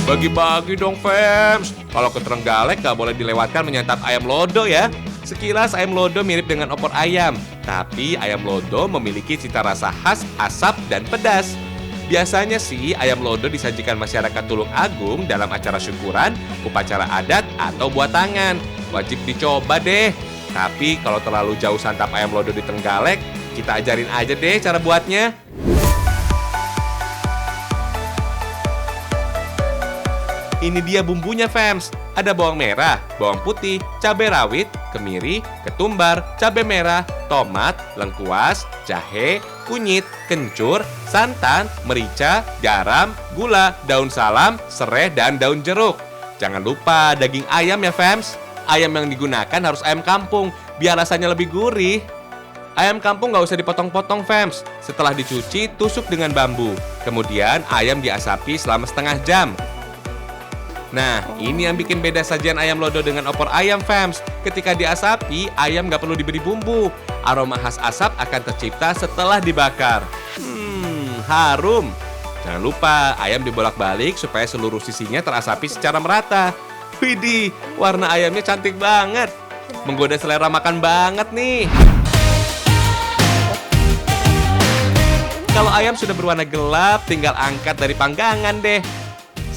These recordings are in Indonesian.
Bagi-bagi dong, Fems. Kalau ke Trenggalek gak boleh dilewatkan menyantap ayam lodo ya. Sekilas ayam lodo mirip dengan opor ayam, tapi ayam lodo memiliki cita rasa khas, asap, dan pedas. Biasanya sih ayam lodo disajikan masyarakat Tulung Agung dalam acara syukuran, upacara adat, atau buat tangan. Wajib dicoba deh. Tapi kalau terlalu jauh santap ayam lodo di Trenggalek, kita ajarin aja deh cara buatnya. Ini dia bumbunya, Fems. Ada bawang merah, bawang putih, cabai rawit, kemiri, ketumbar, cabai merah, tomat, lengkuas, jahe, kunyit, kencur, santan, merica, garam, gula, daun salam, serai, dan daun jeruk. Jangan lupa daging ayam ya, Fems. Ayam yang digunakan harus ayam kampung, biar rasanya lebih gurih. Ayam kampung nggak usah dipotong-potong, Fems. Setelah dicuci, tusuk dengan bambu. Kemudian ayam diasapi selama setengah jam. Nah, ini yang bikin beda sajian ayam lodo dengan opor ayam, Fems. Ketika diasapi, ayam nggak perlu diberi bumbu. Aroma khas asap akan tercipta setelah dibakar. Harum. Jangan lupa, ayam dibolak-balik supaya seluruh sisinya terasapi secara merata. Widih, warna ayamnya cantik banget. Menggoda selera makan banget nih. Kalau ayam sudah berwarna gelap, tinggal angkat dari panggangan deh.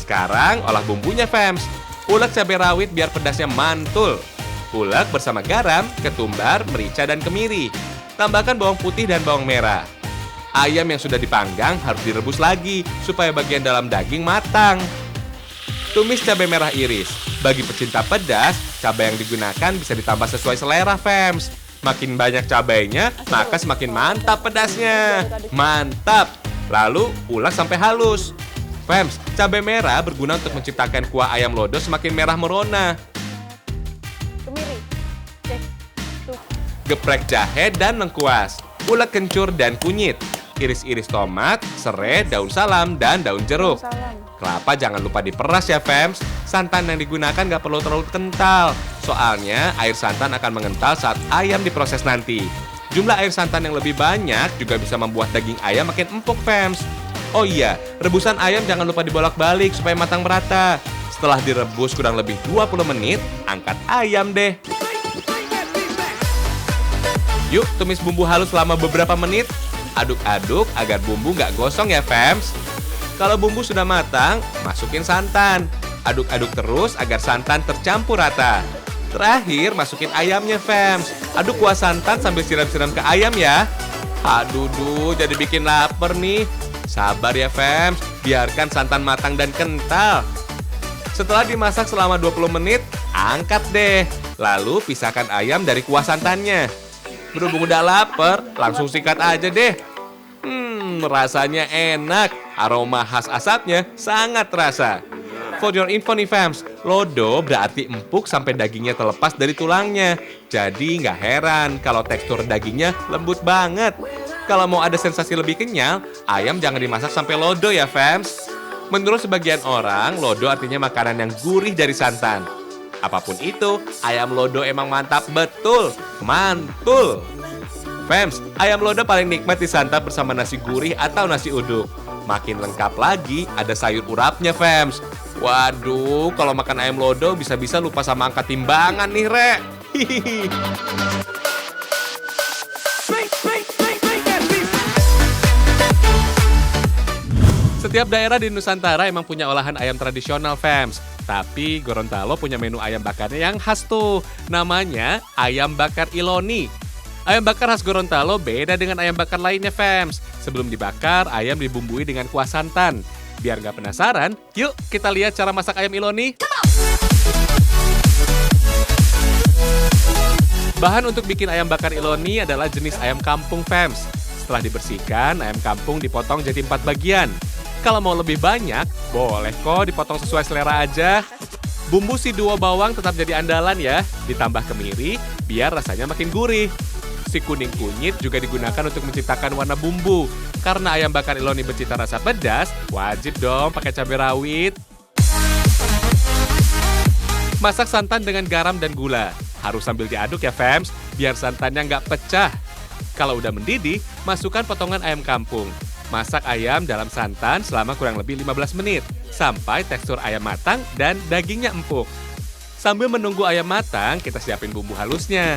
Sekarang olah bumbunya, Fems. Ulek cabai rawit biar pedasnya mantul. Ulek bersama garam, ketumbar, merica, dan kemiri. Tambahkan bawang putih dan bawang merah. Ayam yang sudah dipanggang harus direbus lagi supaya bagian dalam daging matang. Tumis cabai merah iris. Bagi pecinta pedas, cabai yang digunakan bisa ditambah sesuai selera, Fems. Makin banyak cabainya, maka semakin mantap pedasnya. Mantap! Lalu ulek sampai halus. Fems, cabai merah berguna untuk menciptakan kuah ayam lodo semakin merah merona. Kemiri. Tuh. Geprek jahe dan lengkuas. Ulek kencur dan kunyit. Iris-iris tomat, serai, daun salam, dan daun jeruk. Salam. Kelapa jangan lupa diperas ya, Fems. Santan yang digunakan nggak perlu terlalu kental. Soalnya air santan akan mengental saat ayam diproses nanti. Jumlah air santan yang lebih banyak juga bisa membuat daging ayam makin empuk, Fems. Oh iya, rebusan ayam jangan lupa dibolak-balik supaya matang merata. Setelah direbus kurang lebih 20 menit, angkat ayam deh. Yuk, tumis bumbu halus selama beberapa menit. Aduk-aduk agar bumbu nggak gosong ya, Fems. Kalau bumbu sudah matang, masukin santan. Aduk-aduk terus agar santan tercampur rata. Terakhir, masukin ayamnya, Fems. Aduk kuah santan sambil siram-siram ke ayam ya. Aduh, jadi bikin lapar nih. Sabar ya, Fems, biarkan santan matang dan kental. Setelah dimasak selama 20 menit, angkat deh. Lalu pisahkan ayam dari kuah santannya. Berhubung udah lapar, langsung sikat aja deh. Rasanya enak. Aroma khas asapnya sangat terasa. For your info nih, Fems, lodo berarti empuk sampai dagingnya terlepas dari tulangnya. Jadi nggak heran kalau tekstur dagingnya lembut banget. Kalau mau ada sensasi lebih kenyal, ayam jangan dimasak sampai lodo ya, Fems. Menurut sebagian orang, lodo artinya makanan yang gurih dari santan. Apapun itu, ayam lodo emang mantap betul. Mantul. Fems, ayam lodo paling nikmat disantap bersama nasi gurih atau nasi uduk. Makin lengkap lagi, ada sayur urapnya, Fems. Waduh, kalau makan ayam lodo bisa-bisa lupa sama angka timbangan nih, Re. Hihihi. Setiap daerah di Nusantara emang punya olahan ayam tradisional, Fems. Tapi Gorontalo punya menu ayam bakarnya yang khas tuh. Namanya ayam bakar Iloni. Ayam bakar khas Gorontalo beda dengan ayam bakar lainnya, Fems. Sebelum dibakar, ayam dibumbui dengan kuah santan. Biar nggak penasaran, yuk kita lihat cara masak ayam Iloni. Bahan untuk bikin ayam bakar Iloni adalah jenis ayam kampung, Fems. Setelah dibersihkan, ayam kampung dipotong jadi 4 bagian. Kalau mau lebih banyak, boleh kok dipotong sesuai selera aja. Bumbu si duo bawang tetap jadi andalan ya, ditambah kemiri biar rasanya makin gurih. Si kuning kunyit juga digunakan untuk menciptakan warna bumbu. Karena ayam bakar Iloni bercita rasa pedas, wajib dong pakai cabai rawit. Masak santan dengan garam dan gula. Harus sambil diaduk ya, Fems, biar santannya nggak pecah. Kalau udah mendidih, masukkan potongan ayam kampung. Masak ayam dalam santan selama kurang lebih 15 menit. sampai tekstur ayam matang dan dagingnya empuk. Sambil menunggu ayam matang, kita siapin bumbu halusnya.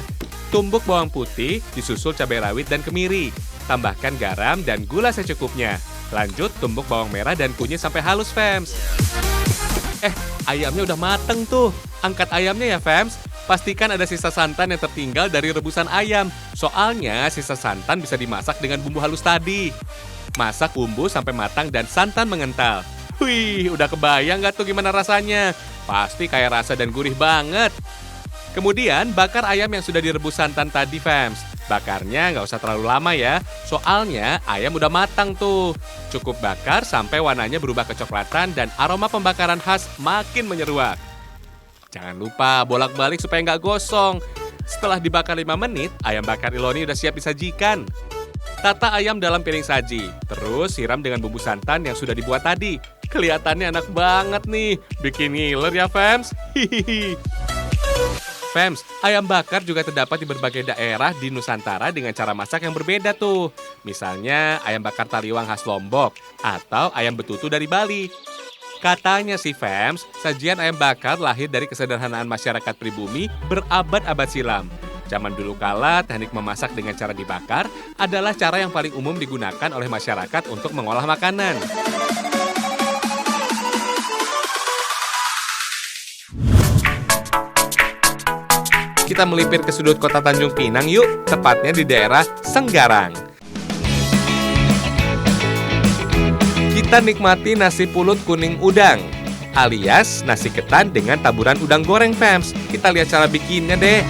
Tumbuk bawang putih, disusul cabai rawit dan kemiri. Tambahkan garam dan gula secukupnya. Lanjut tumbuk bawang merah dan kunyit sampai halus, Fems. Ayamnya udah mateng tuh. Angkat ayamnya ya, Fems. Pastikan ada sisa santan yang tertinggal dari rebusan ayam. Soalnya sisa santan bisa dimasak dengan bumbu halus tadi. Masak bumbu sampai matang dan santan mengental. Wih, udah kebayang gak tuh gimana rasanya? Pasti kayak rasa dan gurih banget. Kemudian bakar ayam yang sudah direbus santan tadi, Fems. Bakarnya nggak usah terlalu lama ya, soalnya ayam udah matang tuh. Cukup bakar sampai warnanya berubah kecoklatan dan aroma pembakaran khas makin menyeruak. Jangan lupa bolak-balik supaya nggak gosong. Setelah dibakar 5 menit, ayam bakar Iloni udah siap disajikan. Tata ayam dalam piring saji, terus siram dengan bumbu santan yang sudah dibuat tadi. Kelihatannya enak banget nih, bikin ngiler ya, Fems. Hihihi. Fems, ayam bakar juga terdapat di berbagai daerah di Nusantara dengan cara masak yang berbeda tuh. Misalnya ayam bakar taliwang khas Lombok atau ayam betutu dari Bali. Katanya sih, Fems, sajian ayam bakar lahir dari kesederhanaan masyarakat pribumi berabad-abad silam. Zaman dulu kala, teknik memasak dengan cara dibakar adalah cara yang paling umum digunakan oleh masyarakat untuk mengolah makanan. Kita melipir ke sudut kota Tanjung Pinang yuk, tepatnya di daerah Senggarang. Kita nikmati nasi pulut kuning udang, alias nasi ketan dengan taburan udang goreng, Fems. Kita lihat cara bikinnya deh.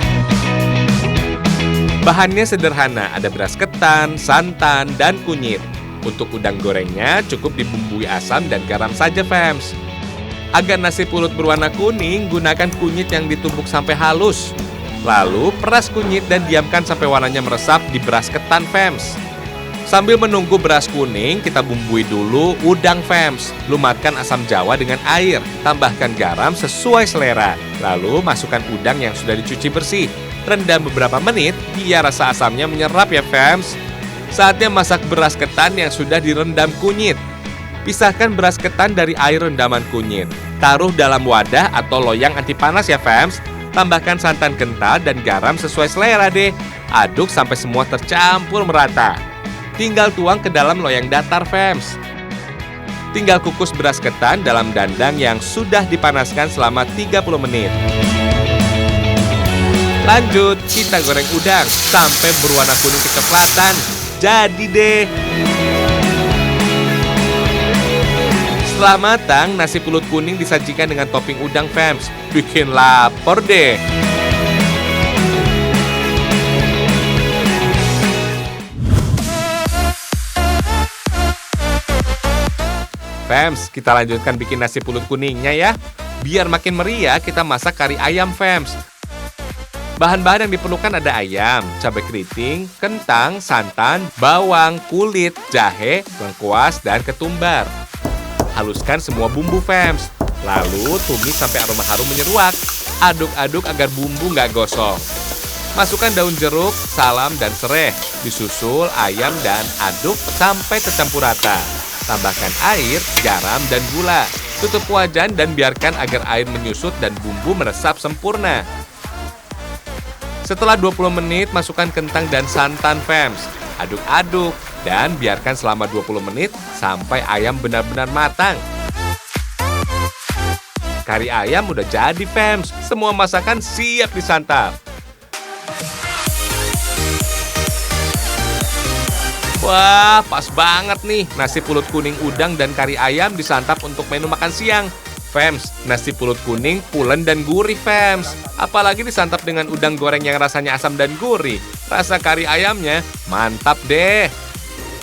Bahannya sederhana, ada beras ketan, santan, dan kunyit. Untuk udang gorengnya cukup dibumbui asam dan garam saja, Fems. Agar nasi pulut berwarna kuning, gunakan kunyit yang ditumbuk sampai halus. Lalu peras kunyit dan diamkan sampai warnanya meresap di beras ketan, Fems. Sambil menunggu beras kuning, kita bumbui dulu udang, Fems. Lumatkan asam jawa dengan air, tambahkan garam sesuai selera. Lalu masukkan udang yang sudah dicuci bersih. Rendam beberapa menit biar rasa asamnya menyerap ya, Fems. Saatnya masak beras ketan yang sudah direndam kunyit. Pisahkan beras ketan dari air rendaman kunyit. Taruh dalam wadah atau loyang anti panas ya, Fems. Tambahkan santan kental dan garam sesuai selera deh. Aduk sampai semua tercampur merata. Tinggal tuang ke dalam loyang datar, Fems. Tinggal kukus beras ketan dalam dandang yang sudah dipanaskan selama 30 menit. Lanjut, kita goreng udang sampai berwarna kuning kecoklatan. Jadi deh. Setelah matang, nasi pulut kuning disajikan dengan topping udang, Fems. Bikin lapar deh. Fems, kita lanjutkan bikin nasi pulut kuningnya ya. Biar makin meriah, kita masak kari ayam, Fems. Bahan-bahan yang diperlukan ada ayam, cabai keriting, kentang, santan, bawang, kulit, jahe, lengkuas, dan ketumbar. Haluskan semua bumbu, Fems. Lalu tumis sampai aroma harum menyeruak. Aduk-aduk agar bumbu nggak gosong. Masukkan daun jeruk, salam, dan serai. Disusul ayam dan aduk sampai tercampur rata. Tambahkan air, garam, dan gula. Tutup wajan dan biarkan agar air menyusut dan bumbu meresap sempurna. Setelah 20 menit, masukkan kentang dan santan, Fems. Aduk-aduk dan biarkan selama 20 menit sampai ayam benar-benar matang. Kari ayam udah jadi, Fems. Semua masakan siap disantap. Wah, pas banget nih. Nasi pulut kuning udang dan kari ayam disantap untuk menu makan siang. Fems, nasi pulut kuning pulen dan gurih, Fems. Apalagi disantap dengan udang goreng yang rasanya asam dan gurih. Rasa kari ayamnya mantap deh.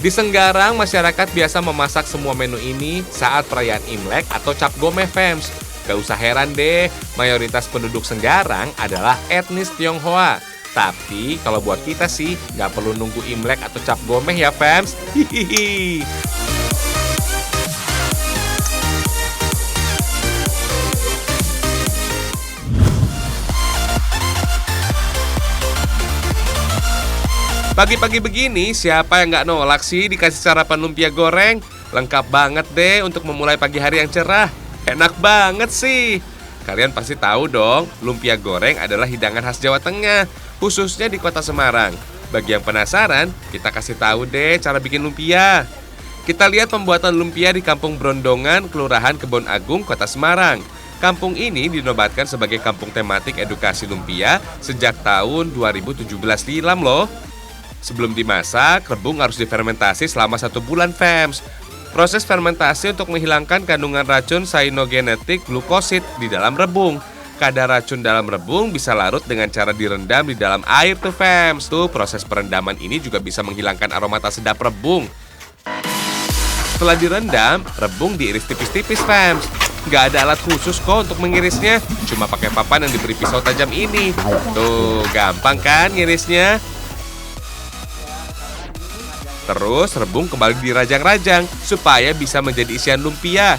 Di Senggarang, masyarakat biasa memasak semua menu ini saat perayaan Imlek atau Cap Gomeh, Fems. Gak usah heran deh, mayoritas penduduk Senggarang adalah etnis Tionghoa. Tapi kalau buat kita sih, gak perlu nunggu Imlek atau Cap Gomeh ya, Fems. Hihihi. Pagi-pagi begini, siapa yang nggak nolak sih dikasih sarapan lumpia goreng? Lengkap banget deh untuk memulai pagi hari yang cerah. Enak banget sih. Kalian pasti tahu dong, lumpia goreng adalah hidangan khas Jawa Tengah, khususnya di kota Semarang. Bagi yang penasaran, kita kasih tahu deh cara bikin lumpia. Kita lihat pembuatan lumpia di Kampung Brondongan, Kelurahan Kebon Agung, Kota Semarang. Kampung ini dinobatkan sebagai kampung tematik edukasi lumpia sejak tahun 2017 silam loh. Sebelum dimasak, rebung harus difermentasi selama 1 bulan, fams. Proses fermentasi untuk menghilangkan kandungan racun cyanogenetik glukosid di dalam rebung. Kadar racun dalam rebung bisa larut dengan cara direndam di dalam air tuh, fams. Tuh, proses perendaman ini juga bisa menghilangkan aroma tak sedap rebung. Setelah direndam, rebung diiris tipis-tipis, fams. Nggak ada alat khusus kok untuk mengirisnya, cuma pakai papan yang diberi pisau tajam ini. Tuh, gampang kan ngirisnya? Terus rebung kembali dirajang-rajang supaya bisa menjadi isian lumpia.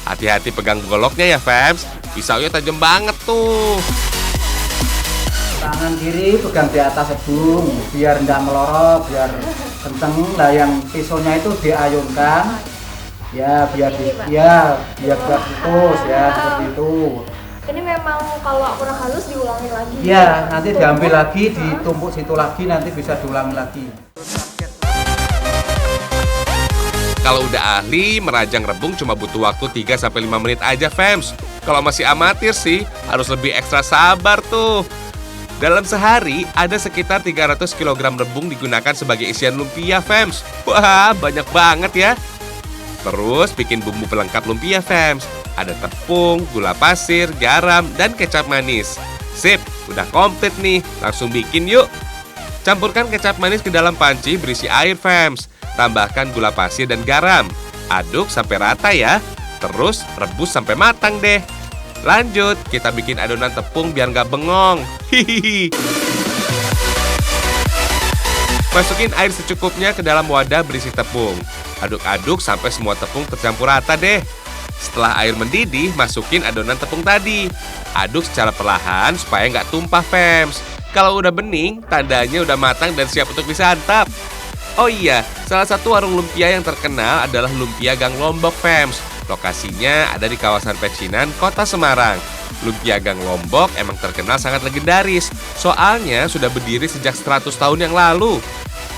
Hati-hati pegang goloknya ya, fams. Pisaunya tajam banget tuh. Tangan kiri pegang di atas rebung biar nggak melorot, biar kenceng. Lah yang pisaunya itu diayunkan, ya biar biar putus ya, seperti itu. Ini memang kalau kurang halus diulangi lagi. Ya, nanti diambil lagi, ditumpuk situ lagi, nanti bisa diulangi lagi. Kalau udah ahli, merajang rebung cuma butuh waktu 3-5 menit aja, fams. Kalau masih amatir sih, harus lebih ekstra sabar tuh. Dalam sehari, ada sekitar 300 kg rebung digunakan sebagai isian lumpia, fams. Wah, banyak banget ya. Terus bikin bumbu pelengkap lumpia, fams. Ada tepung, gula pasir, garam, dan kecap manis. Sip, udah komplit nih. Langsung bikin yuk. Campurkan kecap manis ke dalam panci berisi air, fams. Tambahkan gula pasir dan garam. Aduk sampai rata ya. Terus rebus sampai matang deh. Lanjut, kita bikin adonan tepung biar nggak bengong. Hihihi. Masukin air secukupnya ke dalam wadah berisi tepung. Aduk-aduk sampai semua tepung tercampur rata deh. Setelah air mendidih, masukin adonan tepung tadi. Aduk secara perlahan supaya nggak tumpah, fams. Kalau udah bening, tandanya udah matang dan siap untuk disantap. Oh iya, salah satu warung lumpia yang terkenal adalah Lumpia Gang Lombok, fams. Lokasinya ada di kawasan Pecinan, Kota Semarang. Lumpia Gang Lombok emang terkenal sangat legendaris, soalnya sudah berdiri sejak 100 tahun yang lalu.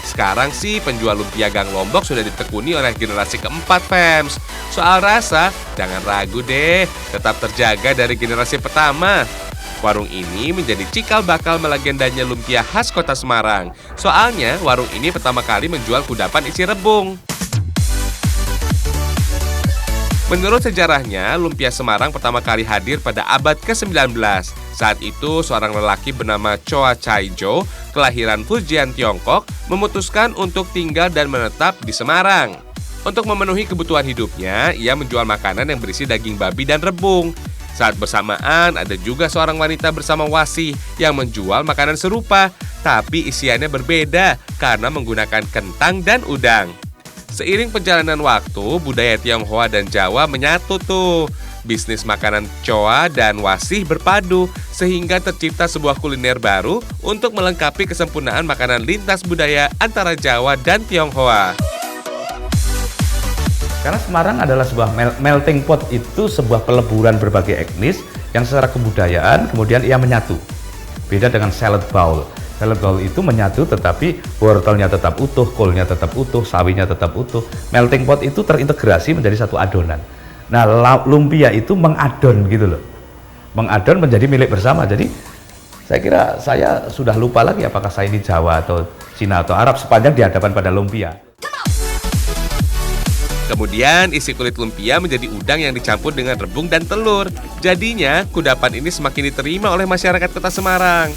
Sekarang sih penjual Lumpia Gang Lombok sudah ditekuni oleh generasi keempat, fams. Soal rasa, jangan ragu deh, tetap terjaga dari generasi pertama. Warung ini menjadi cikal bakal melegendanya lumpia khas Kota Semarang. Soalnya warung ini pertama kali menjual kudapan isi rebung. Menurut sejarahnya, lumpia Semarang pertama kali hadir pada abad ke-19. Saat itu, seorang lelaki bernama Choa Chaijo, kelahiran Fujian, Tiongkok, memutuskan untuk tinggal dan menetap di Semarang. Untuk memenuhi kebutuhan hidupnya, ia menjual makanan yang berisi daging babi dan rebung. Saat bersamaan, ada juga seorang wanita bersama Wasi yang menjual makanan serupa, tapi isiannya berbeda karena menggunakan kentang dan udang. Seiring perjalanan waktu, budaya Tionghoa dan Jawa menyatu tuh. Bisnis makanan Choa dan Wasih berpadu, sehingga tercipta sebuah kuliner baru untuk melengkapi kesempurnaan makanan lintas budaya antara Jawa dan Tionghoa. Karena Semarang adalah sebuah melting pot, itu sebuah peleburan berbagai etnis yang secara kebudayaan kemudian ia menyatu. Beda dengan salad bowl. Salad bowl itu menyatu tetapi wortelnya tetap utuh, kolnya tetap utuh, sawinya tetap utuh. Melting pot itu terintegrasi menjadi satu adonan. Nah, lumpia itu mengadon gitu loh. Mengadon menjadi milik bersama. Jadi saya kira saya sudah lupa lagi apakah saya ini Jawa atau Cina atau Arab sepanjang di hadapan pada lumpia. Kemudian isi kulit lumpia menjadi udang yang dicampur dengan rebung dan telur. Jadinya kudapan ini semakin diterima oleh masyarakat Kota Semarang.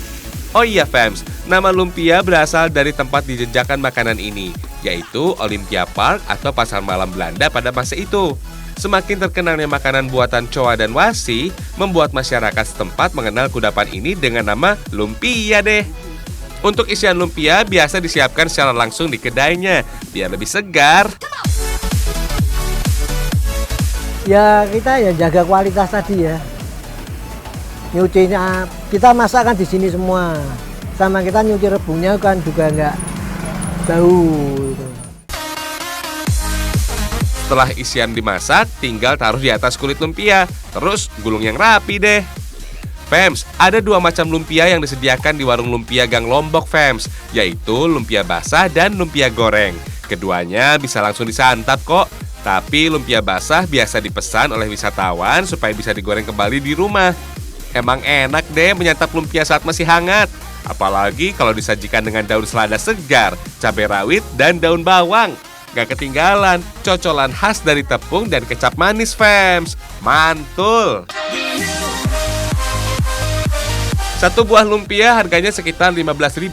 Oh iya, fams, nama lumpia berasal dari tempat dijejakan makanan ini, yaitu Olympia Park atau pasar malam Belanda pada masa itu. Semakin terkenalnya makanan buatan Choa dan Wasi, membuat masyarakat setempat mengenal kudapan ini dengan nama lumpia deh. Untuk isian lumpia biasa disiapkan secara langsung di kedainya, biar lebih segar. Ya kita ya jaga kualitas tadi ya. Nyucinya kita masak kan di sini semua. Sama kita nyuci rebungnya kan juga nggak bau. Gitu. Setelah isian dimasak, tinggal taruh di atas kulit lumpia. Terus gulung yang rapi deh. Fems, ada 2 macam lumpia yang disediakan di warung lumpia Gang Lombok, Fems, yaitu lumpia basah dan lumpia goreng. Keduanya bisa langsung disantap kok. Tapi lumpia basah biasa dipesan oleh wisatawan supaya bisa digoreng kembali di rumah. Emang enak deh menyantap lumpia saat masih hangat. Apalagi kalau disajikan dengan daun selada segar, cabai rawit, dan daun bawang. Gak ketinggalan, cocolan khas dari tepung dan kecap manis, Fems. Mantul! Satu buah lumpia harganya sekitar Rp15.000.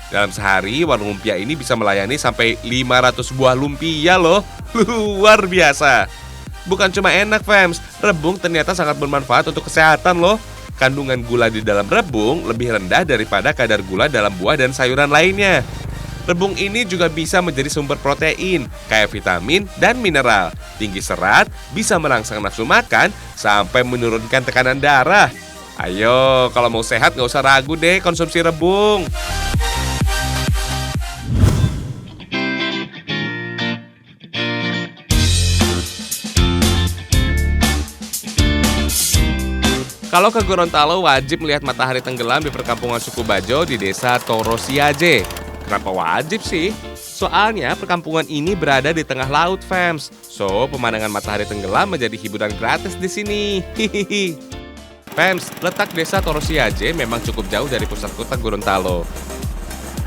Dalam sehari, warung lumpia ini bisa melayani sampai 500 buah lumpia loh. Luar biasa. Bukan cuma enak, Fems, rebung ternyata sangat bermanfaat untuk kesehatan loh. Kandungan gula di dalam rebung lebih rendah daripada kadar gula dalam buah dan sayuran lainnya. Rebung ini juga bisa menjadi sumber protein, kayak vitamin dan mineral. Tinggi serat, bisa merangsang nafsu makan, sampai menurunkan tekanan darah. Ayo, kalau mau sehat nggak usah ragu deh konsumsi rebung. Kalau ke Gorontalo wajib melihat matahari tenggelam di perkampungan suku Bajo di desa Torosiaje. Kenapa wajib sih? Soalnya perkampungan ini berada di tengah laut, Fems. So, pemandangan matahari tenggelam menjadi hiburan gratis di sini. Hihihi. Fems, letak desa Torosiaje memang cukup jauh dari pusat kota Gorontalo.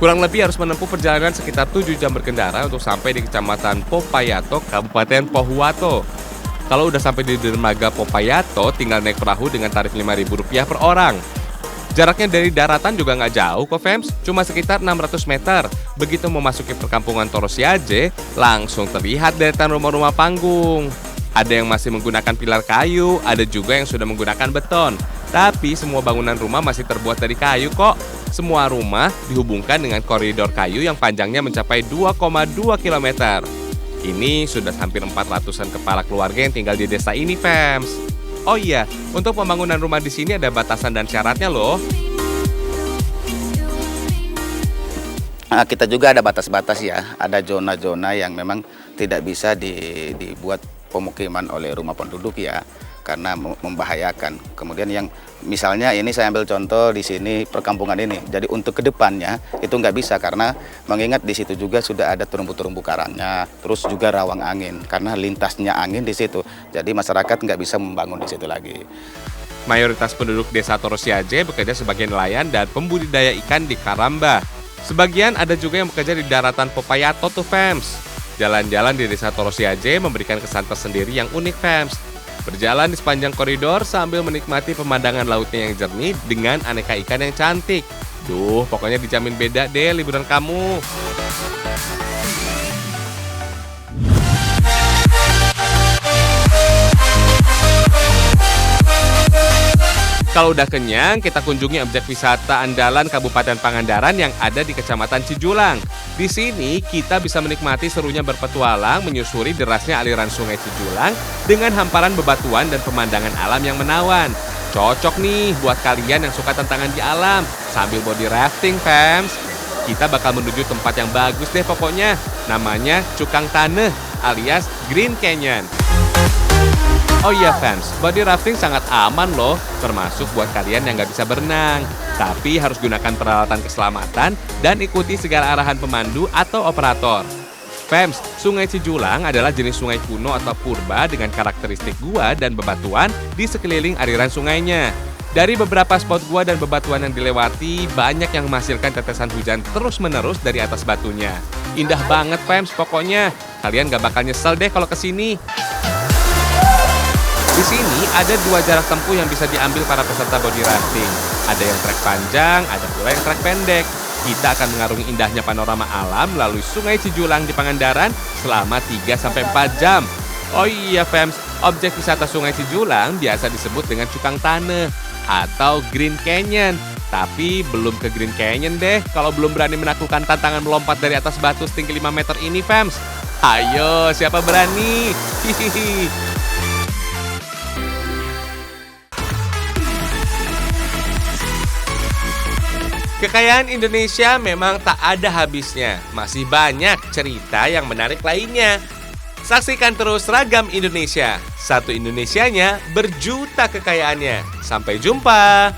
Kurang lebih harus menempuh perjalanan sekitar 7 jam berkendara untuk sampai di Kecamatan Popayato, Kabupaten Pohuwato. Kalau udah sampai di dermaga Popayato, tinggal naik perahu dengan tarif Rp5.000 per orang. Jaraknya dari daratan juga nggak jauh kok, Fems, cuma sekitar 600 meter. Begitu memasuki perkampungan Torosiaje, langsung terlihat deretan rumah-rumah panggung. Ada yang masih menggunakan pilar kayu, ada juga yang sudah menggunakan beton. Tapi semua bangunan rumah masih terbuat dari kayu kok. Semua rumah dihubungkan dengan koridor kayu yang panjangnya mencapai 2,2 km. Ini sudah hampir 400-an kepala keluarga yang tinggal di desa ini, Fems. Oh iya, untuk pembangunan rumah di sini ada batasan dan syaratnya loh. Kita juga ada batas-batas ya, ada zona-zona yang memang tidak bisa dibuat pemukiman oleh rumah penduduk ya, karena membahayakan. Kemudian yang misalnya ini saya ambil contoh di sini perkampungan ini. Jadi untuk kedepannya itu nggak bisa karena mengingat di situ juga sudah ada terumbu-terumbu karangnya, terus juga rawang angin karena lintasnya angin di situ. Jadi masyarakat nggak bisa membangun di situ lagi. Mayoritas penduduk desa Torosiaje bekerja sebagai nelayan dan pembudidaya ikan di Karamba. Sebagian ada juga yang bekerja di daratan Popayato tuh, Fems. Jalan-jalan di desa Torosiaje memberikan kesan tersendiri yang unik, Fems. Berjalan di sepanjang koridor sambil menikmati pemandangan lautnya yang jernih dengan aneka ikan yang cantik. Duh, pokoknya dijamin beda deh liburan kamu. Kalau udah kenyang, kita kunjungi objek wisata andalan Kabupaten Pangandaran yang ada di Kecamatan Cijulang. Di sini, kita bisa menikmati serunya berpetualang menyusuri derasnya aliran sungai Cijulang dengan hamparan bebatuan dan pemandangan alam yang menawan. Cocok nih buat kalian yang suka tantangan di alam, sambil body rafting, Fems. Kita bakal menuju tempat yang bagus deh pokoknya. Namanya Cukang Taneuh alias Green Canyon. Oh iya, Fems, body rafting sangat aman loh, termasuk buat kalian yang nggak bisa berenang. Tapi harus gunakan peralatan keselamatan dan ikuti segala arahan pemandu atau operator. Fems, Sungai Cijulang adalah jenis sungai kuno atau purba dengan karakteristik gua dan bebatuan di sekeliling aliran sungainya. Dari beberapa spot gua dan bebatuan yang dilewati, banyak yang menghasilkan tetesan hujan terus-menerus dari atas batunya. Indah banget, Fems, pokoknya. Kalian nggak bakal nyesel deh kalau kesini. Di sini ada 2 jarak tempuh yang bisa diambil para peserta body rafting. Ada yang trek panjang, ada pula yang trek pendek. Kita akan mengarungi indahnya panorama alam melalui Sungai Cijulang di Pangandaran selama 3-4 jam. Oh iya, Fems, objek wisata Sungai Cijulang biasa disebut dengan Cukang Taneuh atau Green Canyon. Tapi belum ke Green Canyon deh kalau belum berani menaklukkan tantangan melompat dari atas batu setinggi 5 meter ini, Fems. Ayo, siapa berani? Hihihi. Kekayaan Indonesia memang tak ada habisnya. Masih banyak cerita yang menarik lainnya. Saksikan terus Ragam Indonesia. Satu Indonesianya berjuta kekayaannya. Sampai jumpa.